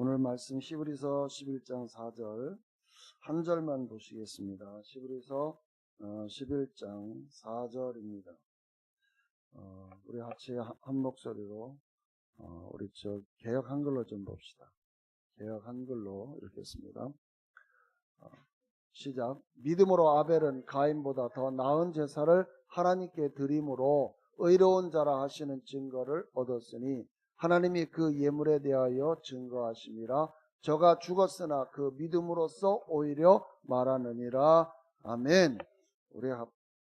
오늘 말씀 히브리서 11장 4절 한 절만 보시겠습니다. 히브리서 11장 4절입니다. 우리 같이 한 목소리로 우리 개역 한글로 좀 봅시다. 개역 한글로 읽겠습니다. 시작. 믿음으로 아벨은 가인보다 더 나은 제사를 하나님께 드림으로 의로운 자라 하시는 증거를 얻었으니 하나님이 그 예물에 대하여 증거하심이라. 저가 죽었으나 그 믿음으로써 오히려 말하느니라. 아멘. 우리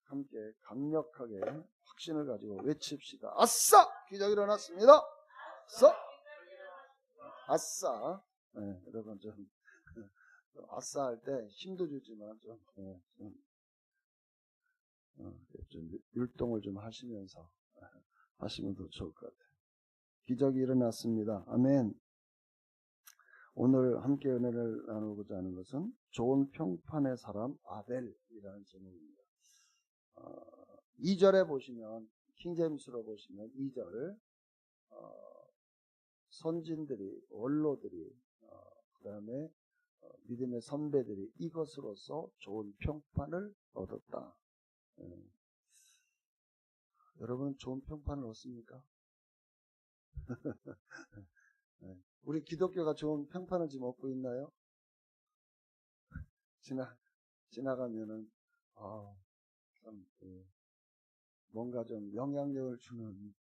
함께 강력하게 확신을 가지고 외칩시다. 아싸! 기적이 일어났습니다. 아싸! 아싸! 네, 여러분 좀 아싸 할 때 힘도 주지만 좀 율동을 좀 하시면서 하시면 더 좋을 것 같아요. 기적이 일어났습니다. 아멘. 오늘 함께 은혜를 나누고자 하는 것은 좋은 평판의 사람 아벨이라는 제목입니다. 2절에 보시면 킹제임스로 보시면 2절 선진들이 원로들이 그 다음에 믿음의 선배들이 이것으로서 좋은 평판을 얻었다. 여러분 좋은 평판을 얻습니까? 우리 기독교가 좋은 평판을 지금 얻고 있나요? 지나가면은 참 뭔가 좀 영향력을 주는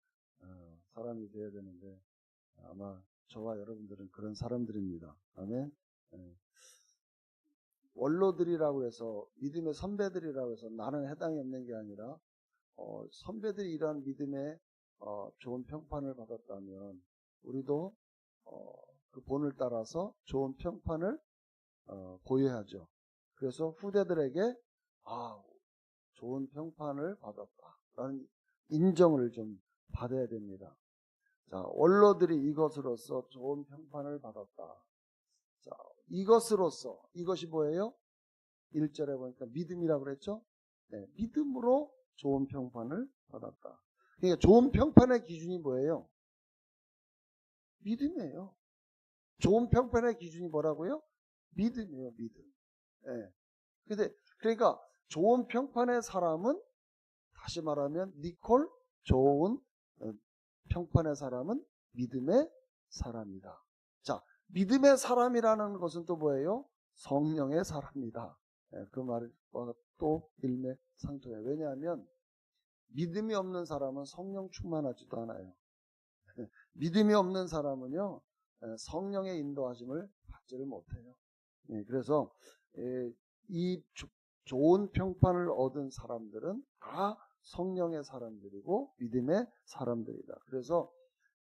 사람이 되어야 되는데 아마 저와 여러분들은 그런 사람들입니다. 아멘. 원로들이라고 해서 믿음의 선배들이라고 해서 나는 해당이 없는 게 아니라 선배들이 이러한 믿음에 좋은 평판을 받았다면 우리도 그 본을 따라서 좋은 평판을 보여야죠. 그래서 후대들에게 좋은 평판을 받았다라는 인정을 좀 받아야 됩니다. 자, 원로들이 이것으로서 좋은 평판을 받았다. 자, 이것으로서 이것이 뭐예요? 1절에 보니까 믿음이라고 그랬죠? 네, 믿음으로 좋은 평판을 받았다. 그러니까 좋은 평판의 기준이 뭐예요? 믿음이에요. 좋은 평판의 기준이 뭐라고요? 믿음이에요, 믿음. 네. 그러니까 좋은 평판의 사람은 다시 말하면 니콜 좋은 평판의 사람은 믿음의 사람이다. 자, 믿음의 사람이라는 것은 또 뭐예요? 성령의 사람이다. 네, 그 말과 또 일맥상통해요. 왜냐하면 믿음이 없는 사람은 성령 충만하지도 않아요. 믿음이 없는 사람은요 성령의 인도하심을 받지를 못해요. 그래서 이 좋은 평판을 얻은 사람들은 다 성령의 사람들이고 믿음의 사람들이다. 그래서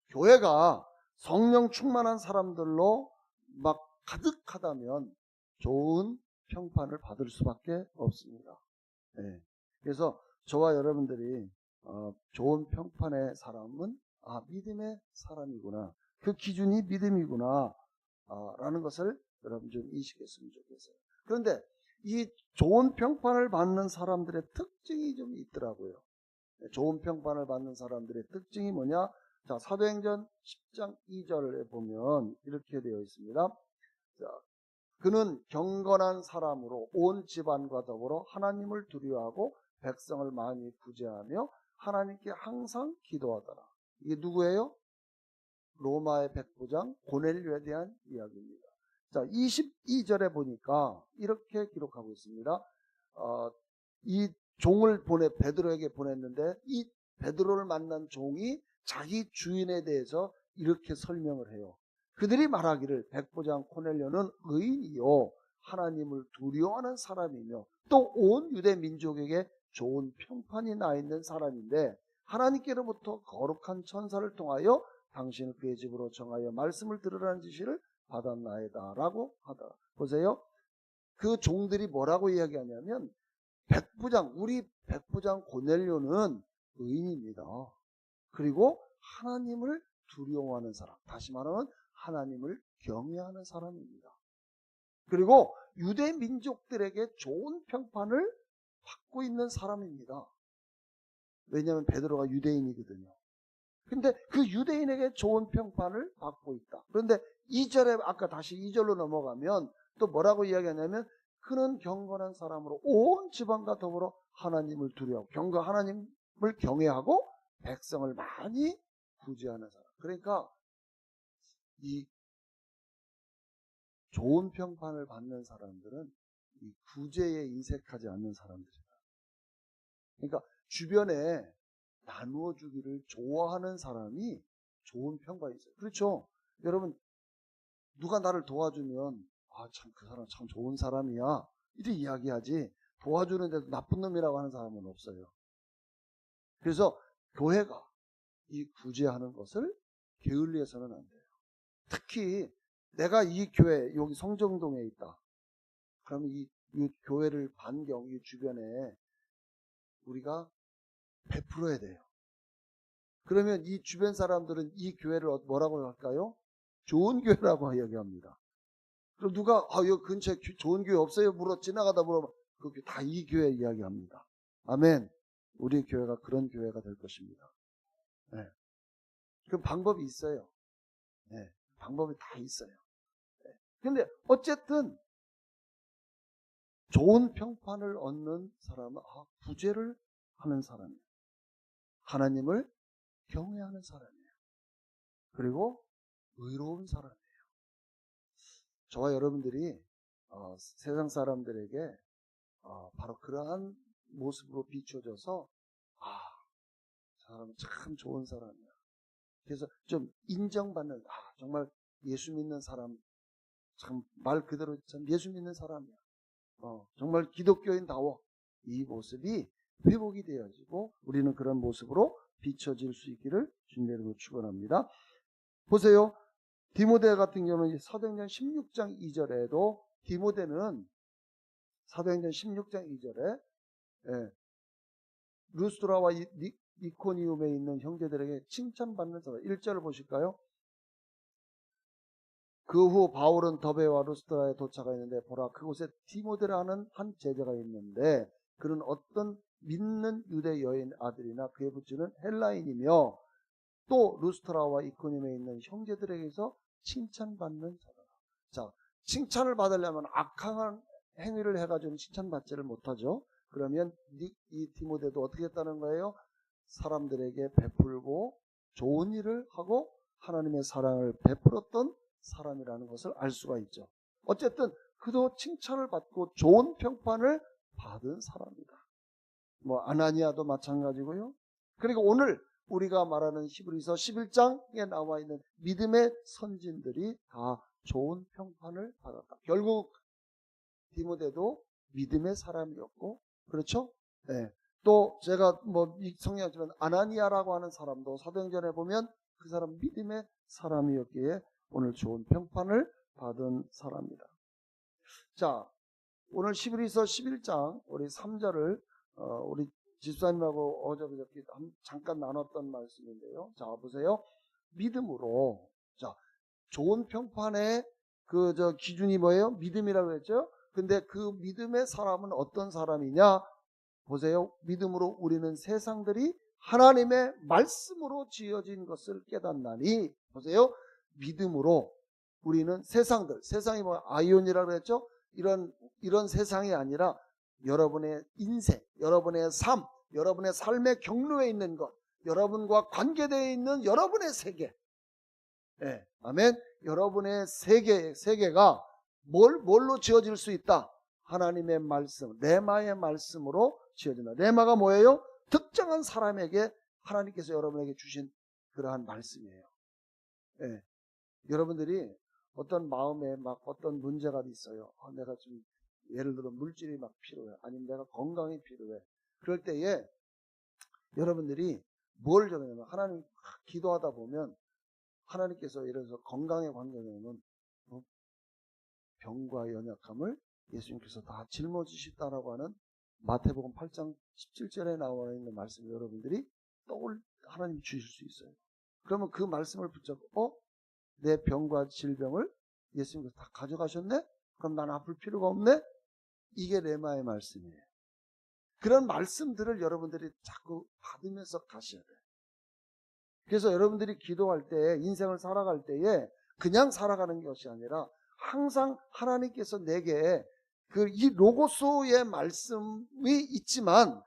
교회가 성령 충만한 사람들로 막 가득하다면 좋은 평판을 받을 수밖에 없습니다. 그래서 저와 여러분들이 좋은 평판의 사람은 믿음의 사람이구나. 그 기준이 믿음이구나. 라는 것을 여러분 좀 인식했으면 좋겠어요. 그런데 이 좋은 평판을 받는 사람들의 특징이 좀 있더라고요. 좋은 평판을 받는 사람들의 특징이 뭐냐? 자, 사도행전 10장 2절에 보면 이렇게 되어 있습니다. 자, 그는 경건한 사람으로 온 집안과 더불어 하나님을 두려워하고 백성을 많이 구제하며 하나님께 항상 기도하더라. 이게 누구예요? 로마의 백부장 고넬료에 대한 이야기입니다. 자, 22절에 보니까 이렇게 기록하고 있습니다. 이 종을 베드로에게 보냈는데 이 베드로를 만난 종이 자기 주인에 대해서 이렇게 설명을 해요. 그들이 말하기를 백부장 고넬료는 의인이요 하나님을 두려워하는 사람이며 또 온 유대 민족에게 좋은 평판이 나 있는 사람인데 하나님께로부터 거룩한 천사를 통하여 당신을 그의 집으로 정하여 말씀을 들으라는 지시를 받았나이다 라고 하더라. 보세요. 그 종들이 뭐라고 이야기하냐면 우리 백부장 고넬료는 의인입니다. 그리고 하나님을 두려워하는 사람, 다시 말하면 하나님을 경외하는 사람입니다. 그리고 유대 민족들에게 좋은 평판을 받고 있는 사람입니다. 왜냐하면 베드로가 유대인이거든요. 근데 그 유대인에게 좋은 평판을 받고 있다. 그런데 2절에 아까 다시 2절로 넘어가면 또 뭐라고 이야기하냐면 그는 경건한 사람으로 온 지방과 더불어 하나님을 두려워하고 하나님을 경외하고 백성을 많이 구제하는 사람. 그러니까 이 좋은 평판을 받는 사람들은 이 구제에 인색하지 않는 사람들이다. 그러니까 주변에 나누어 주기를 좋아하는 사람이 좋은 평가가 있어요. 그렇죠? 여러분, 누가 나를 도와주면 참 그 사람 참 좋은 사람이야 이렇게 이야기하지, 도와주는데도 나쁜 놈이라고 하는 사람은 없어요. 그래서 교회가 이 구제하는 것을 게을리해서는 안 돼요. 특히 내가 이 교회 여기 성정동에 있다. 그러면 이 교회를 반경 이 주변에 우리가 베풀어야 돼요. 그러면 이 주변 사람들은 이 교회를 뭐라고 할까요? 좋은 교회라고 이야기합니다. 그럼 누가 여기 근처에 좋은 교회 없어요? 지나가다 물어보면 그게 다 이 교회 이야기합니다. 아멘. 우리 교회가 그런 교회가 될 것입니다. 네. 그 방법이 있어요. 네. 방법이 다 있어요. 네. 근데 어쨌든 좋은 평판을 얻는 사람은 구제를 하는 사람이에요. 하나님을 경외하는 사람이에요. 그리고 의로운 사람이에요. 저와 여러분들이 세상 사람들에게 바로 그러한 모습으로 비춰져서 저 사람은 참 좋은 사람이야. 그래서 좀 인정받는, 정말 예수 믿는 사람, 참 말 그대로 참 예수 믿는 사람이야. 정말 기독교인다워. 이 모습이 회복이 되어지고 우리는 그런 모습으로 비춰질 수 있기를 주님의 이름으로 축원합니다. 보세요. 디모데 같은 경우는 사도행전 16장 2절에도 디모데는 사도행전 16장 2절에 루스드라와 이코니움에 있는 형제들에게 칭찬받는 사람. 1절을 보실까요? 그 후 바울은 더베와 루스드라에 도착하였는데 보라 그곳에 디모데라는 한 제자가 있는데 그는 어떤 믿는 유대 여인 아들이나 그의 부친은 헬라인이며 또 루스드라와 이코니움에 있는 형제들에게서 칭찬받는 자다. 자, 칭찬을 받으려면 악한 행위를 해가지고 칭찬받지를 못하죠. 그러면 이 디모데도 어떻게 했다는 거예요? 사람들에게 베풀고 좋은 일을 하고 하나님의 사랑을 베풀었던 사람이라는 것을 알 수가 있죠. 어쨌든 그도 칭찬을 받고 좋은 평판을 받은 사람이다. 아나니아도 마찬가지고요. 그리고 오늘 우리가 말하는 히브리서 11장에 나와 있는 믿음의 선진들이 다 좋은 평판을 받았다. 결국 디모데도 믿음의 사람이었고, 그렇죠? 네. 또 제가 성경하지만 아나니아라고 하는 사람도 사도행전에 보면 그 사람 믿음의 사람이었기에 오늘 좋은 평판을 받은 사람이다. 자, 오늘 히브리서 11장 우리 3절을 우리 집사님하고 어저께 잠깐 나눴던 말씀인데요. 자, 보세요. 믿음으로, 자, 좋은 평판의 기준이 뭐예요? 믿음이라고 했죠? 근데 그 믿음의 사람은 어떤 사람이냐? 보세요. 믿음으로 우리는 세상들이 하나님의 말씀으로 지어진 것을 깨닫나니, 보세요. 믿음으로 우리는 세상이 아이온이라고 했죠? 이런 세상이 아니라 여러분의 인생, 여러분의 삶, 여러분의 삶의 경로에 있는 것, 여러분과 관계되어 있는 여러분의 세계. 네, 아멘. 여러분의 세계가 뭘로 지어질 수 있다? 하나님의 말씀, 레마의 말씀으로 지어진다. 레마가 뭐예요? 특정한 사람에게 하나님께서 여러분에게 주신 그러한 말씀이에요. 네. 여러분들이 어떤 마음에 어떤 문제가 있어요. 내가 좀 예를 들어 물질이 필요해. 아니면 내가 건강이 필요해. 그럴 때에 여러분들이 뭘 적냐면 하나님 기도하다 보면 하나님께서 예를 들어서 건강에 관계되면 병과 연약함을 예수님께서 다 짊어지셨다라고 하는 마태복음 8장 17절에 나와 있는 말씀을 여러분들이 하나님이 주실 수 있어요. 그러면 그 말씀을 붙잡고 내 병과 질병을 예수님께서 다 가져가셨네? 그럼 난 아플 필요가 없네? 이게 레마의 말씀이에요. 그런 말씀들을 여러분들이 자꾸 받으면서 가셔야 돼요. 그래서 여러분들이 기도할 때, 인생을 살아갈 때에 그냥 살아가는 것이 아니라 항상 하나님께서 내게 이 로고스의 말씀이 있지만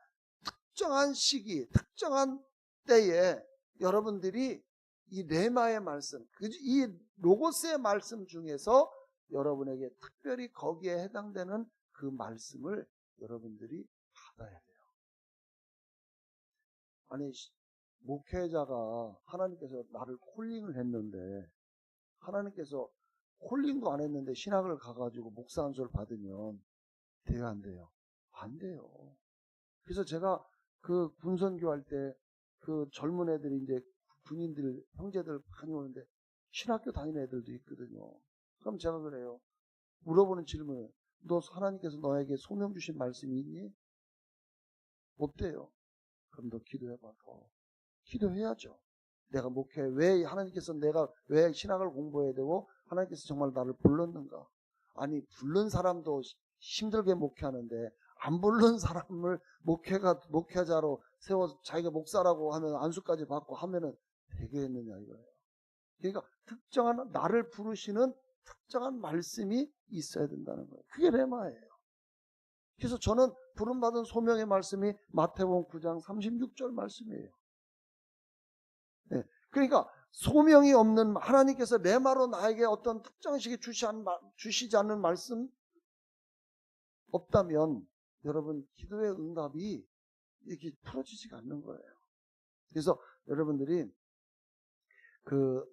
특정한 시기, 특정한 때에 여러분들이 이 레마의 말씀, 이 로고스의 말씀 중에서 여러분에게 특별히 거기에 해당되는 그 말씀을 여러분들이 받아야 돼요. 아니, 목회자가 하나님께서 나를 콜링을 했는데 하나님께서 콜링도 안 했는데 신학을 가가지고 목사 한 소를 받으면 돼요, 안 돼요? 안 돼요. 그래서 제가 그 군선교 할 때 그 젊은 애들이 이제 군인들, 형제들 많이 오는데 신학교 다니는 애들도 있거든요. 그럼 제가 그래요. 물어보는 질문에 너 하나님께서 너에게 소명 주신 말씀이 있니? 없대요. 그럼 너 기도해봐. 더 기도해야죠. 내가 목회 왜 하나님께서 내가 왜 신학을 공부해야 되고 하나님께서 정말 나를 불렀는가? 아니 부른 사람도 힘들게 목회하는데 안 부른 사람을 목회자로 세워 자기가 목사라고 하면 안수까지 받고 하면은 되겠느냐 이거예요. 그러니까 특정한 나를 부르시는 특정한 말씀이 있어야 된다는 거예요. 그게 레마예요. 그래서 저는 부름받은 소명의 말씀이 마태복음 9장 36절 말씀이에요. 네. 그러니까 소명이 없는 하나님께서 레마로 나에게 어떤 특정 시기에 주시지 않는 말씀 없다면 여러분 기도의 응답이 이렇게 풀어지지가 않는 거예요. 그래서 여러분들이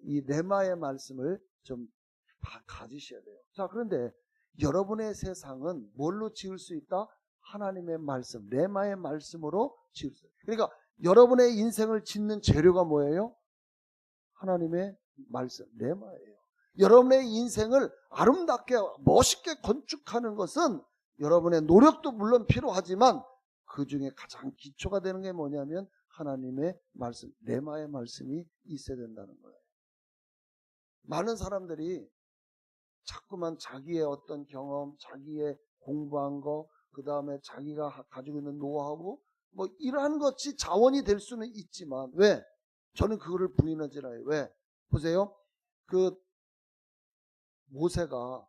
이 레마의 말씀을 좀 가지셔야 돼요. 자, 그런데 여러분의 세상은 뭘로 지을 수 있다? 하나님의 말씀, 레마의 말씀으로 지을 수 있어요. 그러니까 여러분의 인생을 짓는 재료가 뭐예요? 하나님의 말씀, 레마예요. 여러분의 인생을 아름답게 멋있게 건축하는 것은 여러분의 노력도 물론 필요하지만 그 중에 가장 기초가 되는 게 뭐냐면 하나님의 말씀, 레마의 말씀이 있어야 된다는 거예요. 많은 사람들이 자꾸만 자기의 어떤 경험, 자기의 공부한 거, 그 다음에 자기가 가지고 있는 노하우, 뭐 이러한 것이 자원이 될 수는 있지만 왜? 저는 그거를 부인하지 않아요. 왜? 보세요. 모세가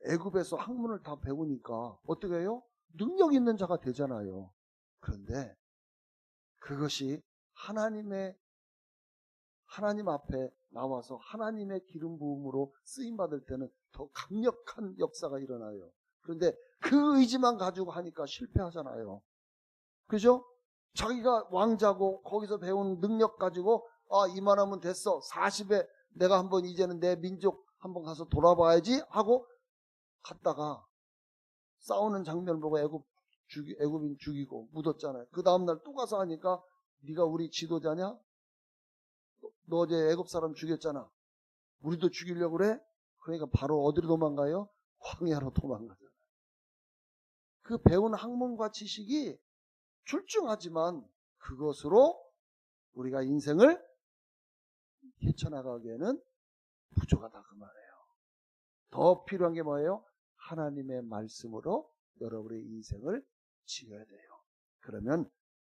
애굽에서 학문을 다 배우니까 어떻게 해요? 능력 있는 자가 되잖아요. 그런데 그것이 하나님 앞에 나와서 하나님의 기름 부음으로 쓰임 받을 때는 더 강력한 역사가 일어나요. 그런데 그 의지만 가지고 하니까 실패하잖아요. 그죠? 자기가 왕자고 거기서 배운 능력 가지고 이만하면 됐어. 40에 내가 한번 이제는 내 민족 한번 가서 돌아봐야지 하고 갔다가 싸우는 장면 보고 애굽인 죽이고 묻었잖아요. 그 다음날 또 가서 하니까 네가 우리 지도자냐? 너 어제 애굽 사람 죽였잖아. 우리도 죽이려고 그래? 그러니까 바로 어디로 도망가요? 광야로 도망가잖아요. 그 배운 학문과 지식이 출중하지만 그것으로 우리가 인생을 헤쳐나가기에는 부족하다 그 말이에요. 더 필요한 게 뭐예요? 하나님의 말씀으로 여러분의 인생을 지어야 돼요. 그러면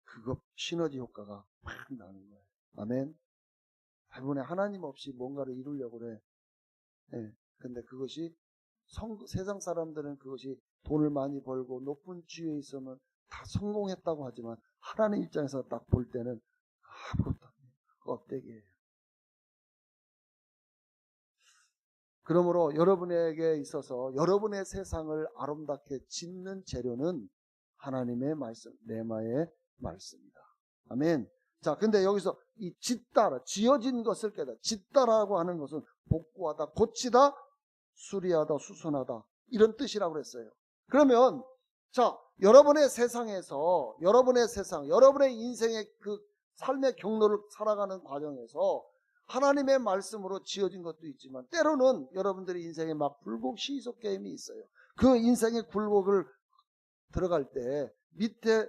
그것 시너지 효과가 막 나는 거예요. 아멘. 대부분에 하나님 없이 뭔가를 이루려고 그래. 네. 근데 그것이 세상 사람들은 그것이 돈을 많이 벌고 높은 지위에 있으면 다 성공했다고 하지만 하나님 입장에서 딱 볼 때는 아무것도 아니에요. 껍데기예요. 그러므로 여러분에게 있어서 여러분의 세상을 아름답게 짓는 재료는 하나님의 말씀, 레마의 말씀이다. 아멘. 자, 근데 여기서 이 짓다라, 지어진 것을 깨다. 짓다라고 하는 것은 복구하다, 고치다, 수리하다, 수선하다. 이런 뜻이라고 그랬어요. 그러면, 자, 여러분의 세상에서, 여러분의 세상, 여러분의 인생의 그 삶의 경로를 살아가는 과정에서 하나님의 말씀으로 지어진 것도 있지만 때로는 여러분들의 인생에 막 굴곡 시속 게임이 있어요. 그 인생의 굴곡을 들어갈 때 밑에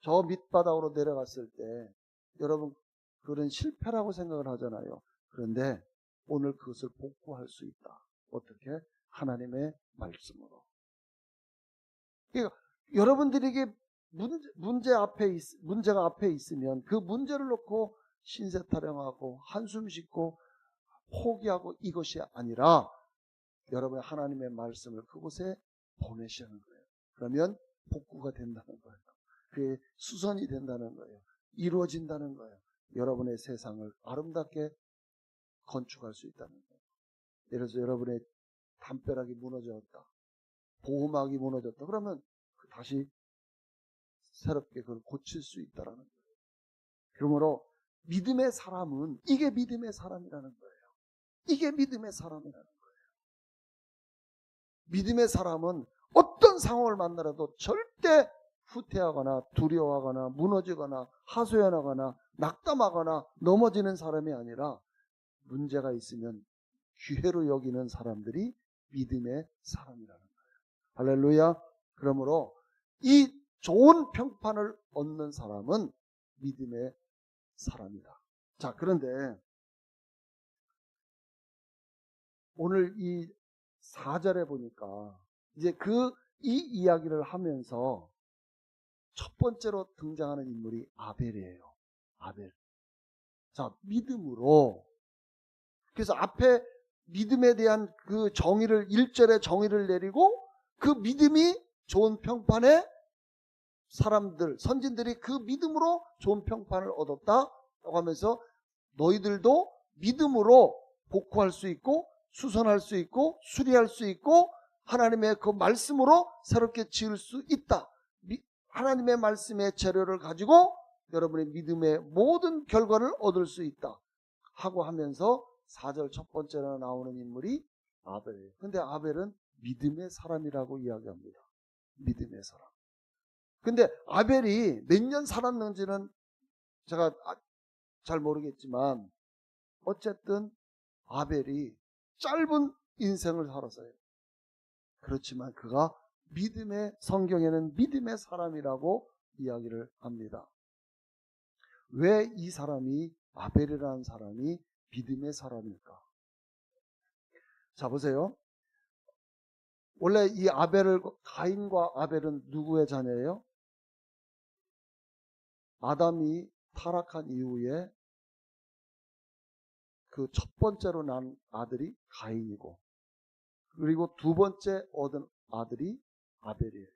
저 밑바닥으로 내려갔을 때 여러분 그런 실패라고 생각을 하잖아요. 그런데 오늘 그것을 복구할 수 있다. 어떻게? 하나님의 말씀으로. 그러니까 여러분들에게 문제가 앞에 있으면 그 문제를 놓고 신세 타령하고 한숨 쉬고 포기하고 이것이 아니라 여러분의 하나님의 말씀을 그곳에 보내시는 거예요. 그러면 복구가 된다는 거예요. 그게 수선이 된다는 거예요. 이루어진다는 거예요. 여러분의 세상을 아름답게 건축할 수 있다는 거예요. 예를 들어서 여러분의 담벼락이 무너졌다. 보호막이 무너졌다. 그러면 다시 새롭게 그걸 고칠 수 있다는 거예요. 그러므로 믿음의 사람은 이게 믿음의 사람이라는 거예요. 이게 믿음의 사람이라는 거예요. 믿음의 사람은 어떤 상황을 만나라도 절대 후퇴하거나 두려워하거나 무너지거나 하소연하거나 낙담하거나 넘어지는 사람이 아니라 문제가 있으면 기회로 여기는 사람들이 믿음의 사람이라는 거예요. 할렐루야. 그러므로 이 좋은 평판을 얻는 사람은 믿음의 사람이다. 자, 그런데 오늘 이 4절에 보니까 이제 이 이야기를 하면서 첫 번째로 등장하는 인물이 아벨이에요. 아벨. 자, 믿음으로. 그래서 앞에 믿음에 대한 그 정의를 1절에 정의를 내리고 그 믿음이 좋은 평판에 사람들, 선진들이 그 믿음으로 좋은 평판을 얻었다라고 하면서 너희들도 믿음으로 복구할 수 있고 수선할 수 있고 수리할 수 있고 하나님의 그 말씀으로 새롭게 지을 수 있다. 하나님의 말씀의 재료를 가지고 여러분의 믿음의 모든 결과를 얻을 수 있다 하고 하면서 4절 첫 번째로 나오는 인물이 아벨이에요. 근데 아벨은 믿음의 사람이라고 이야기합니다. 믿음의 사람. 근데 아벨이 몇 년 살았는지는 제가 잘 모르겠지만 어쨌든 아벨이 짧은 인생을 살았어요. 그렇지만 그가 성경에는 믿음의 사람이라고 이야기를 합니다. 왜 이 사람이 아벨이라는 사람이 믿음의 사람일까? 자, 보세요. 원래 이 가인과 아벨은 누구의 자녀예요? 아담이 타락한 이후에 그 첫 번째로 난 아들이 가인이고 그리고 두 번째 얻은 아들이 아벨이에요.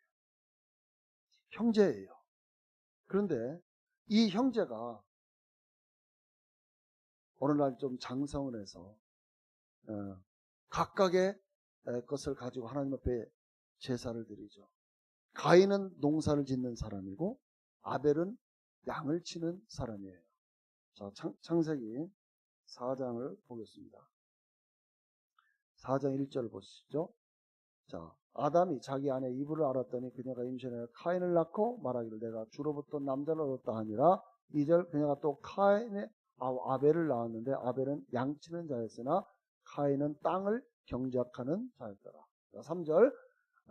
형제예요. 그런데 이 형제가 어느 날 좀 장성을 해서 각각의 것을 가지고 하나님 앞에 제사를 드리죠. 가인은 농사를 짓는 사람이고 아벨은 양을 치는 사람이에요. 자, 창세기 4장을 보겠습니다. 4장 1절을 보시죠. 자, 아담이 자기 아내 이브를 알았더니 그녀가 임신하여 카인을 낳고 말하기를 내가 주로부터 남자를 얻었다 하니라. 2절 그녀가 또 아벨을 낳았는데 아벨은 양치는 자였으나 카인은 땅을 경작하는 자였더라. 3절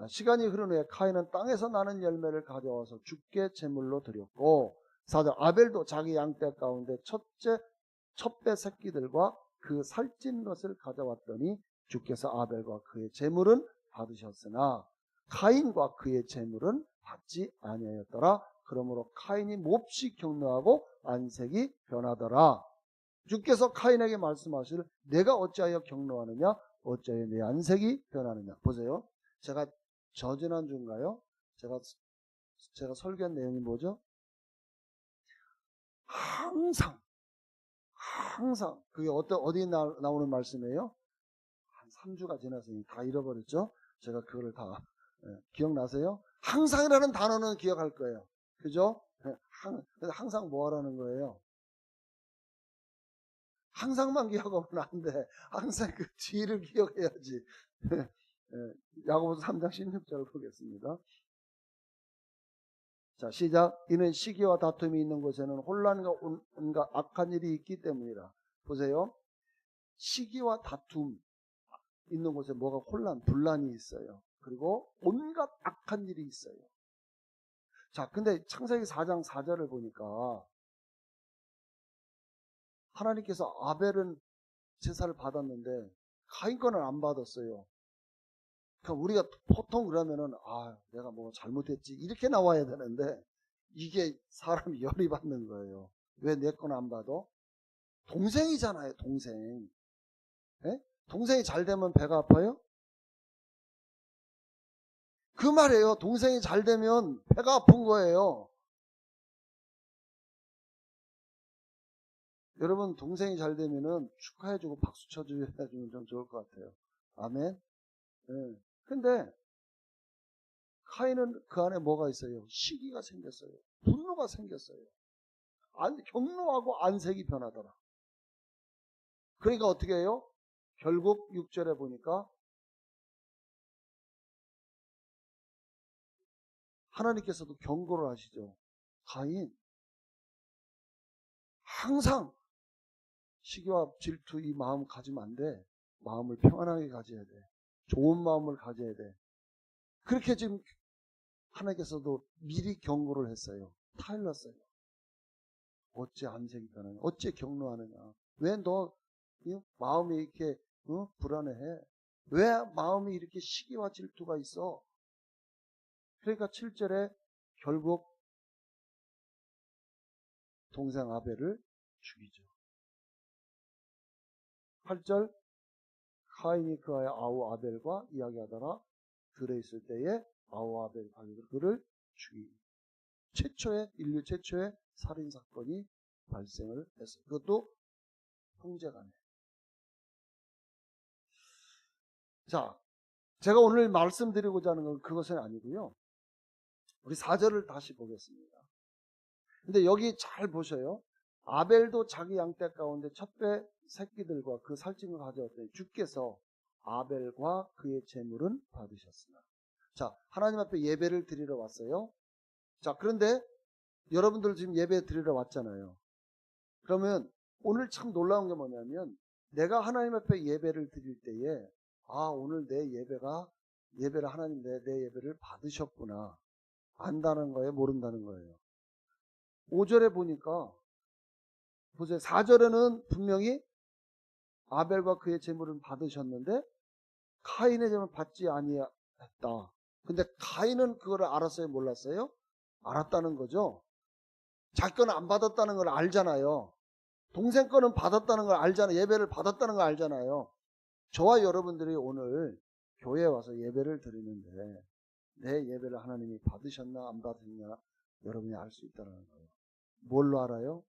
시간이 흐른 후에 카인은 땅에서 나는 열매를 가져와서 주께 제물로 드렸고 4절 아벨도 자기 양떼 가운데 첫배 새끼들과 그 살찐 것을 가져왔더니 주께서 아벨과 그의 제물은 받으셨으나 카인과 그의 제물은 받지 아니하였더라. 그러므로 카인이 몹시 격노하고 안색이 변하더라. 주께서 카인에게 말씀하시길 내가 어찌하여 격노하느냐 어찌하여 내 안색이 변하느냐. 보세요. 제가 저지난주인가요? 제가 설교한 내용이 뭐죠? 항상 그게 어디 나오는 말씀이에요? 한 3주가 지났으니 다 잃어버렸죠? 제가 그거를 다 기억나세요? 항상이라는 단어는 기억할 거예요. 그죠? 항상 뭐 하라는 거예요? 항상만 기억하면 안 돼. 항상 그 뒤를 기억해야지. 야고보서 3장 16절을 보겠습니다. 자, 시작. 이는 시기와 다툼이 있는 곳에는 혼란과 온갖 악한 일이 있기 때문이라. 보세요. 시기와 다툼 있는 곳에 뭐가 분란이 있어요. 그리고 온갖 악한 일이 있어요. 자, 근데 창세기 4장 4절을 보니까 하나님께서 아벨은 제사를 받았는데 가인 거는 안 받았어요. 그러니까 우리가 보통 그러면은 내가 뭐 잘못했지 이렇게 나와야 되는데 이게 사람이 열이 받는 거예요. 왜 내 건 안 받아? 동생이잖아요, 동생. 예? 동생이 잘 되면 배가 아파요? 그 말이에요. 동생이 잘 되면 배가 아픈 거예요. 여러분 동생이 잘 되면은 축하해주고 박수 쳐주면 좀 좋을 것 같아요. 아멘. 예. 근데 카인은 그 안에 뭐가 있어요? 시기가 생겼어요. 분노가 생겼어요. 경노하고 안색이 변하더라. 그러니까 어떻게 해요? 결국 6절에 보니까 하나님께서도 경고를 하시죠. 카인, 항상 시기와 질투 이 마음 가지면 안 돼. 마음을 평안하게 가져야 돼. 좋은 마음을 가져야 돼. 그렇게 지금 하나님께서도 미리 경고를 했어요. 타일렀어요. 어째 안색이 변하냐? 어째 경노하느냐? 왜 너 마음이 이렇게 불안해해? 왜 마음이 이렇게 시기와 질투가 있어? 그러니까 7절에 결국 동생 아벨을 죽이죠. 8절 카인이 그 아우 아벨과 이야기하다가 들에 있을 때에 아우 아벨 그를 죽이고 인류 최초의 살인 사건이 발생을 했어요. 그것도 형제간에. 자, 제가 오늘 말씀드리고자 하는 건 그것은 아니고요. 우리 4절을 다시 보겠습니다. 근데 여기 잘 보셔요. 아벨도 자기 양떼 가운데 첫배 새끼들과 그 살찐 걸 가져왔더니 주께서 아벨과 그의 재물은 받으셨으나. 자, 하나님 앞에 예배를 드리러 왔어요. 자, 그런데 여러분들 지금 예배 드리러 왔잖아요. 그러면 오늘 참 놀라운 게 뭐냐면 내가 하나님 앞에 예배를 드릴 때에 오늘 내 예배를 하나님 내 예배를 받으셨구나. 안다는 거예요, 모른다는 거예요. 5절에 보니까 보세요. 4절에는 분명히 아벨과 그의 재물을 받으셨는데 카인의 재물을 받지 아니했다. 근데 카인은 그걸 알았어요, 몰랐어요? 알았다는 거죠. 자기 거는 안 받았다는 걸 알잖아요. 동생 거는 받았다는 걸 알잖아요. 예배를 받았다는 걸 알잖아요. 저와 여러분들이 오늘 교회에 와서 예배를 드리는데 내 예배를 하나님이 받으셨나 안 받으셨나 여러분이 알 수 있다는 거예요. 뭘로 알아요?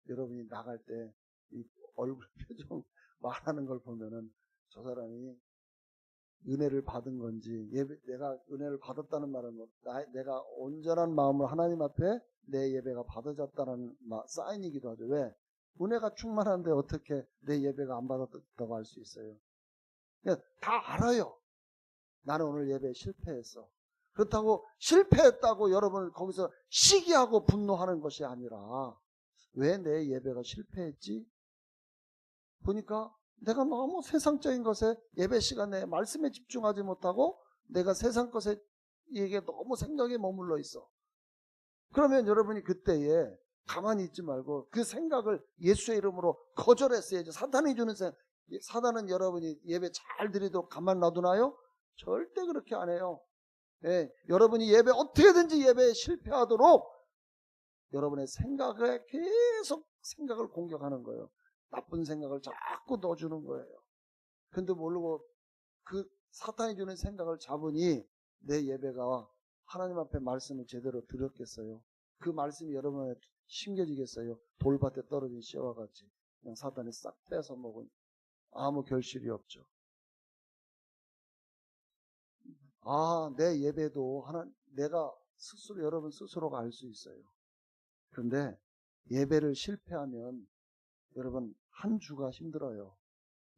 여러분이 나갈 때 이 얼굴 표정 말하는 걸 보면은 저 사람이 은혜를 받은 건지 내가 은혜를 받았다는 말은 내가 온전한 마음으로 하나님 앞에 내 예배가 받아졌다는 사인이기도 하죠. 왜? 은혜가 충만한데 어떻게 내 예배가 안 받았다고 할 수 있어요? 그냥 다 알아요. 나는 오늘 예배에 실패했어. 그렇다고 실패했다고 여러분 거기서 시기하고 분노하는 것이 아니라 왜 내 예배가 실패했지? 보니까 내가 너무 세상적인 것에 예배 시간에 말씀에 집중하지 못하고 내가 세상 것에 이게 너무 생각에 머물러 있어. 그러면 여러분이 그때에 가만히 있지 말고 그 생각을 예수의 이름으로 거절했어야죠. 사탄이 주는 생각. 사단은 여러분이 예배 잘 드리도록 가만 놔두나요? 절대 그렇게 안 해요. 예, 여러분이 예배 어떻게든지 예배에 실패하도록 여러분의 생각에 계속 생각을 공격하는 거예요. 나쁜 생각을 자꾸 넣어주는 거예요. 근데 모르고 그 사탄이 주는 생각을 잡으니 내 예배가 하나님 앞에 말씀을 제대로 들었겠어요? 그 말씀이 여러분에 심겨지겠어요? 돌밭에 떨어진 씨와 같이 그냥 사탄이 싹 뺏어 먹은 아무 결실이 없죠. 내 예배도 내가 스스로 여러분 스스로가 알 수 있어요. 그런데 예배를 실패하면 여러분 한 주가 힘들어요.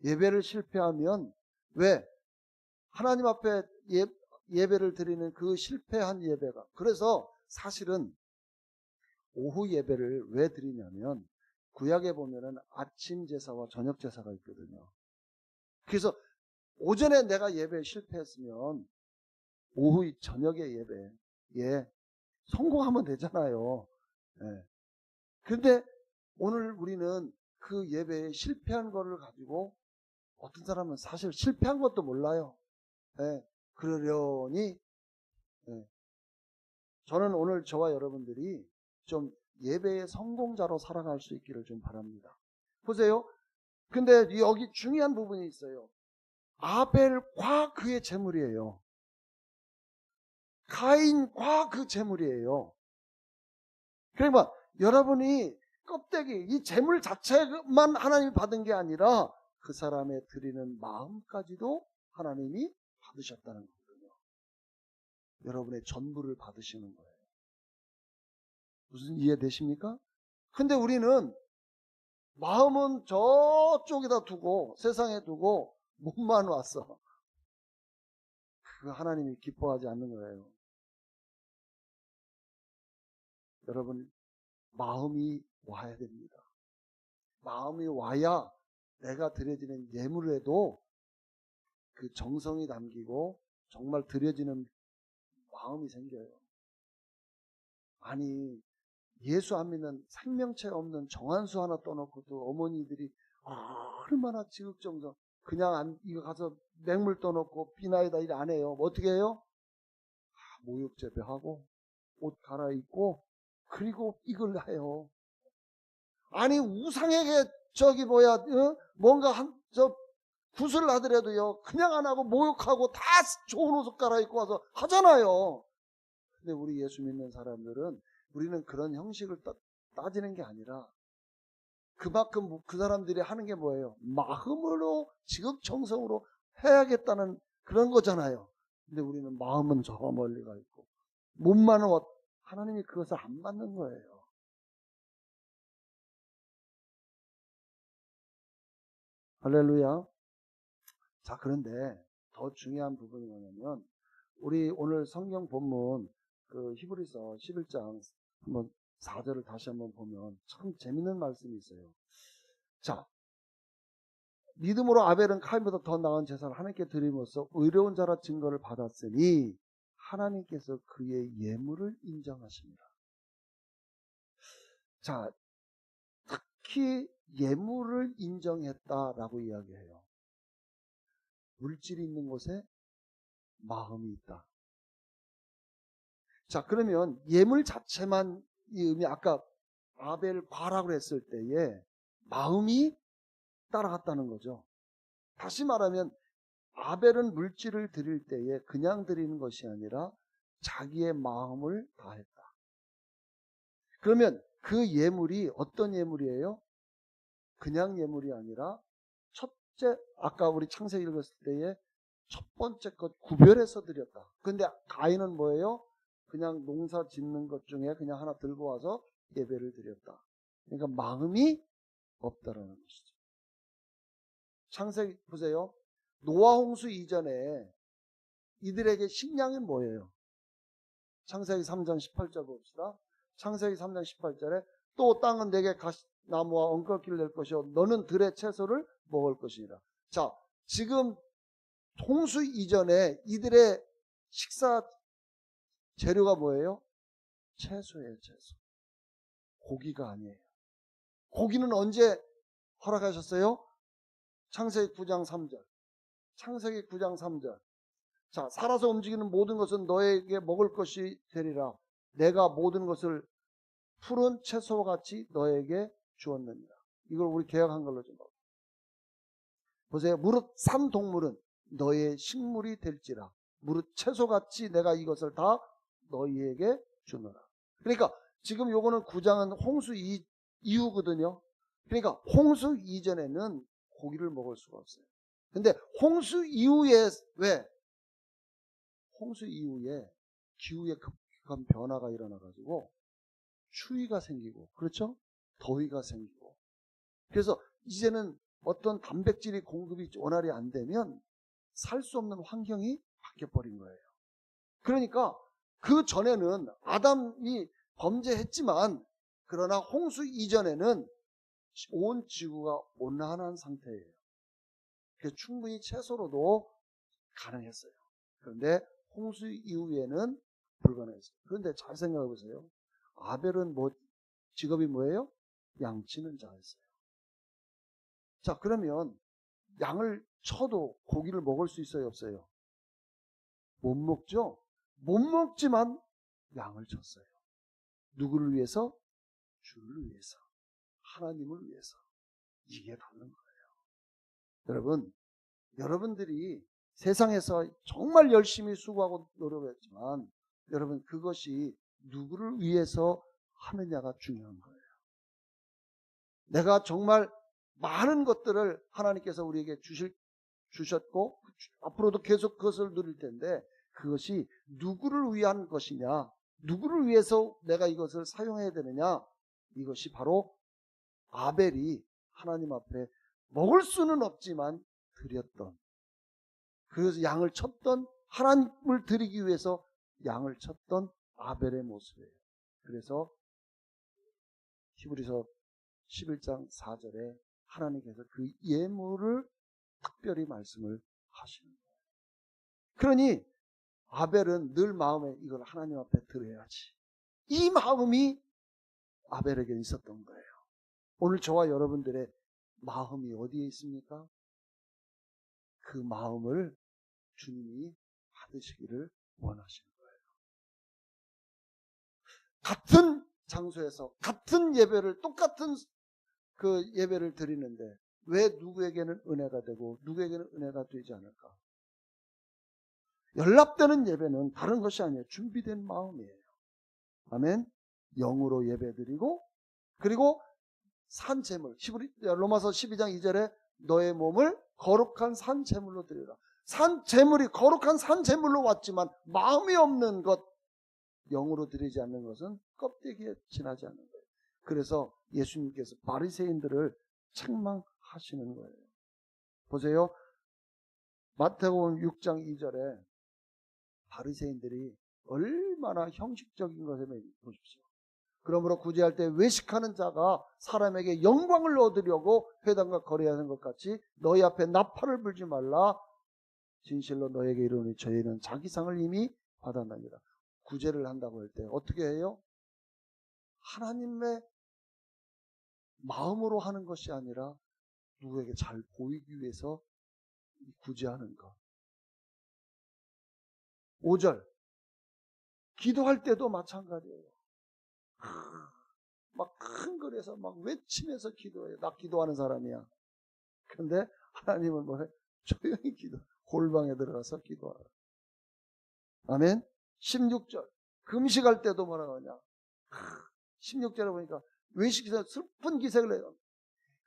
예배를 실패하면 왜? 하나님 앞에 예배를 드리는 그 실패한 예배가 그래서 사실은 오후 예배를 왜 드리냐면 구약에 보면은 아침 제사와 저녁 제사가 있거든요. 그래서 오전에 내가 예배에 실패했으면 오후 저녁에 예배에 성공하면 되잖아요. 예. 근데 오늘 우리는 그 예배에 실패한 거를 가지고 어떤 사람은 사실 실패한 것도 몰라요. 예. 그러려니 저는 오늘 저와 여러분들이 좀 예배의 성공자로 살아갈 수 있기를 좀 바랍니다. 보세요. 근데 여기 중요한 부분이 있어요. 아벨과 그의 재물이에요. 가인과 그 재물이에요. 그러니까 여러분이 껍데기, 이 재물 자체만 하나님이 받은 게 아니라 그 사람의 드리는 마음까지도 하나님이 받으셨다는 거거든요. 여러분의 전부를 받으시는 거예요. 무슨 이해되십니까? 근데 우리는 마음은 저쪽에다 두고 세상에 두고 몸만 왔어. 그 하나님이 기뻐하지 않는 거예요. 여러분 마음이 와야 됩니다. 마음이 와야 내가 드려지는 예물에도 그 정성이 담기고 정말 드려지는 마음이 생겨요. 아니 예수 안 믿는 생명체 없는 정한수 하나 떠놓고도 어머니들이 얼마나 지극정성 그냥 이거 가서 맹물 떠놓고 비나이다 일 안 해요. 뭐 어떻게 해요? 모욕 재배하고 옷 갈아입고 그리고 이걸 해요. 아니 우상에게 뭔가 구슬을 하더라도요 그냥 안 하고 모욕하고 다 좋은 옷을 갈아입고 와서 하잖아요. 근데 우리 예수 믿는 사람들은 우리는 그런 형식을 따지는 게 아니라 그만큼 그 사람들이 하는 게 뭐예요? 마음으로 지극정성으로 해야겠다는 그런 거잖아요. 근데 우리는 마음은 저 멀리 가 있고 몸만은 하나님이 그것을 안 받는 거예요. 할렐루야. 자, 그런데 더 중요한 부분이 뭐냐면 우리 오늘 성경 본문 그 히브리서 11장 한번 4절을 다시 한번 보면 참 재밌는 말씀이 있어요. 자, 믿음으로 아벨은 카인보다 더 나은 제사를 하나님께 드림으로써 의로운 자라 증거를 받았으니 하나님께서 그의 예물을 인정하십니다. 자, 특히 예물을 인정했다라고 이야기해요. 물질이 있는 곳에 마음이 있다. 자, 그러면 예물 자체만 이 의미 아까 아벨 과라고 했을 때에 마음이 따라갔다는 거죠. 다시 말하면 아벨은 물질을 드릴 때에 그냥 드리는 것이 아니라 자기의 마음을 다했다. 그러면 그 예물이 어떤 예물이에요? 그냥 예물이 아니라 첫째, 아까 우리 창세기 읽었을 때에 첫 번째 것 구별해서 드렸다. 근데 가인은 뭐예요? 그냥 농사 짓는 것 중에 그냥 하나 들고 와서 예배를 드렸다. 그러니까 마음이 없다라는 것이죠. 창세기 보세요. 노아 홍수 이전에 이들에게 식량이 뭐예요? 창세기 3장 18절 봅시다. 창세기 3장 18절에 또 땅은 내게 나무와 엉겅퀴를 낼 것이요 너는 들의 채소를 먹을 것이니라. 자, 지금 홍수 이전에 이들의 식사 재료가 뭐예요? 채소예요, 채소. 고기가 아니에요. 고기는 언제 허락하셨어요? 창세기 9장 3절. 창세기 9장 3절. 자, 살아서 움직이는 모든 것은 너에게 먹을 것이 되리라. 내가 모든 것을 푸른 채소와 같이 너에게 주었느니라. 이걸 우리 개혁한 걸로 좀 봐요. 보세요. 무릇 산 동물은 너의 식물이 될지라. 무릇 채소같이 내가 이것을 다 너희에게 주노라. 그러니까 지금 요거는 9장은 홍수 이후거든요. 그러니까 홍수 이전에는 고기를 먹을 수가 없어요. 근데 홍수 이후에 왜? 홍수 이후에 기후에 급격한 변화가 일어나가지고 추위가 생기고 그렇죠? 더위가 생기고 그래서 이제는 어떤 단백질이 공급이 원활히 안 되면 살 수 없는 환경이 바뀌어버린 거예요. 그러니까 그 전에는 아담이 범죄했지만 그러나 홍수 이전에는 온 지구가 온난한 상태예요. 그래서 충분히 채소로도 가능했어요. 그런데 홍수 이후에는 불가능했어요. 그런데 잘 생각해 보세요. 아벨은 직업이 뭐예요? 양치는 자였어요. 자, 그러면 양을 쳐도 고기를 먹을 수 있어요, 없어요? 못 먹죠? 못 먹지만 양을 쳤어요. 누구를 위해서? 주를 위해서. 하나님을 위해서. 이게 받는 거예요. 여러분, 여러분들이 세상에서 정말 열심히 수고하고 노력했지만 여러분 그것이 누구를 위해서 하느냐가 중요한 거예요. 내가 정말 많은 것들을 하나님께서 우리에게 주셨고 앞으로도 계속 그것을 누릴 텐데 그것이 누구를 위한 것이냐, 누구를 위해서 내가 이것을 사용해야 되느냐, 이것이 바로 아벨이 하나님 앞에 먹을 수는 없지만 드렸던, 그래서 양을 쳤던, 하나님을 드리기 위해서 양을 쳤던 아벨의 모습이에요. 그래서 히브리서 11장 4절에 하나님께서 그 예물을 특별히 말씀을 하시는 거예요. 그러니 아벨은 늘 마음에 이걸 하나님 앞에 드려야지, 이 마음이 아벨에게 있었던 거예요. 오늘 저와 여러분들의 마음이 어디에 있습니까? 그 마음을 주님이 받으시기를 원하시는 거예요. 같은 장소에서 같은 예배를, 똑같은 그 예배를 드리는데 왜 누구에게는 은혜가 되고 누구에게는 은혜가 되지 않을까? 연락되는 예배는 다른 것이 아니에요. 준비된 마음이에요. 아멘. 영으로 예배드리고, 그리고 산제물, 로마서 12장 2절에 너의 몸을 거룩한 산제물로 드리라. 산제물이 거룩한 산제물로 왔지만 마음이 없는 것, 영으로 드리지 않는 것은 껍데기에 지나지 않는 거예요. 그래서 예수님께서 바리새인들을 책망하시는 거예요. 보세요. 마태복음 6장 2절에 바리새인들이 얼마나 형식적인 것에 보십시오. 그러므로 구제할 때 외식하는 자가 사람에게 영광을 얻으려고 회당과 거래하는 것 같이 너희 앞에 나팔을 불지 말라. 진실로 너에게 이르노니 저희는 자기 상을 이미 받았나니라. 구제를 한다고 할 때 어떻게 해요? 하나님의 마음으로 하는 것이 아니라 누구에게 잘 보이기 위해서 구제하는 것. 5절 기도할 때도 마찬가지예요. 막 큰 거리에서 막 외치면서 기도해요. 나 기도하는 사람이야. 그런데 하나님은 뭐래? 조용히 기도, 골방에 들어가서 기도하라. 아멘. 16절 금식할 때도 뭐라고 하냐? 16절에 보니까 외식에서 슬픈 기색을 해요.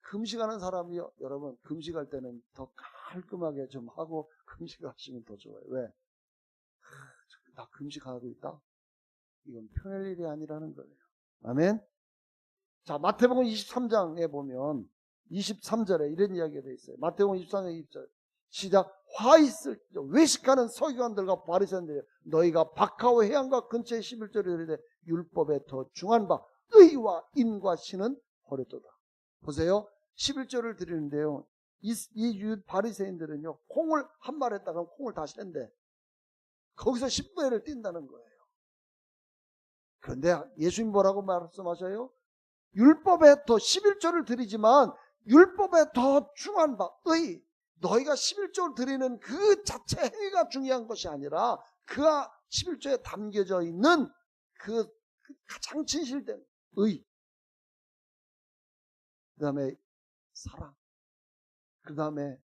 금식하는 사람이요, 여러분 금식할 때는 더 깔끔하게 좀 하고 금식하시면 더 좋아요. 왜? 나 금식하고 있다? 이건 편할 일이 아니라는 거예요. 아멘. 자, 마태복음 23장에 보면 23절에 이런 이야기가 되어 있어요. 마태복음 23장 20절 시작. 화 있을 외식하는 서기관들과 바리새인들 너희가 박하오 해안과 근처에 11절에 이르되 율법에 더 중한 바 의와 인과 신은 버렸도다. 보세요. 11절을 드리는데요. 이 바리새인들은요, 콩을 한 말 했다가 콩을 다시 낸대. 거기서 10분의 1을 띈다는 거예요. 그런데 예수님 뭐라고 말씀하셔요? 율법에 더 11조를 드리지만 율법에 더 중한 바 의, 너희가 11조를 드리는 그 자체 행위가 중요한 것이 아니라 그 11조에 담겨져 있는 그 가장 진실된 의, 그 다음에 사랑, 그 다음에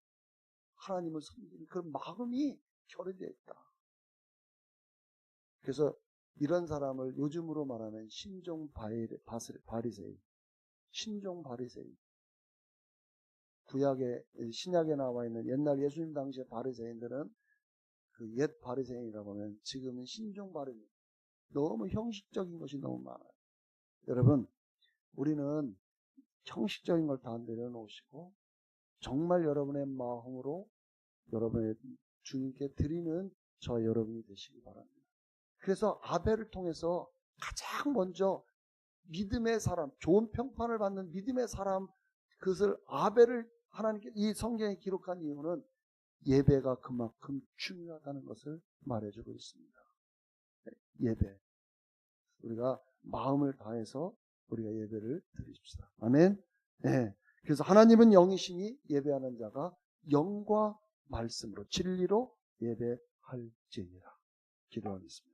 하나님을 섬기는 그런 마음이 결여되어 있다. 그래서 이런 사람을 요즘으로 말하면 신종 바리새인, 신종 바리새인. 신약에 나와 있는 옛날 예수님 당시의 바리새인들은 그 옛 바리새인이라고 하면 지금은 신종 바리새인. 너무 형식적인 것이 너무 많아요. 여러분, 우리는 형식적인 걸 다 내려놓으시고 정말 여러분의 마음으로 여러분의 주님께 드리는 저 여러분이 되시기 바랍니다. 그래서 아벨을 통해서 가장 먼저 믿음의 사람, 좋은 평판을 받는 믿음의 사람, 그것을 아벨을 하나님께 이 성경에 기록한 이유는 예배가 그만큼 중요하다는 것을 말해주고 있습니다. 예배. 우리가 마음을 다해서 우리가 예배를 드립시다. 아멘. 네. 그래서 하나님은 영이시니 예배하는 자가 영과 말씀으로 진리로 예배할지니라. 기도하겠습니다.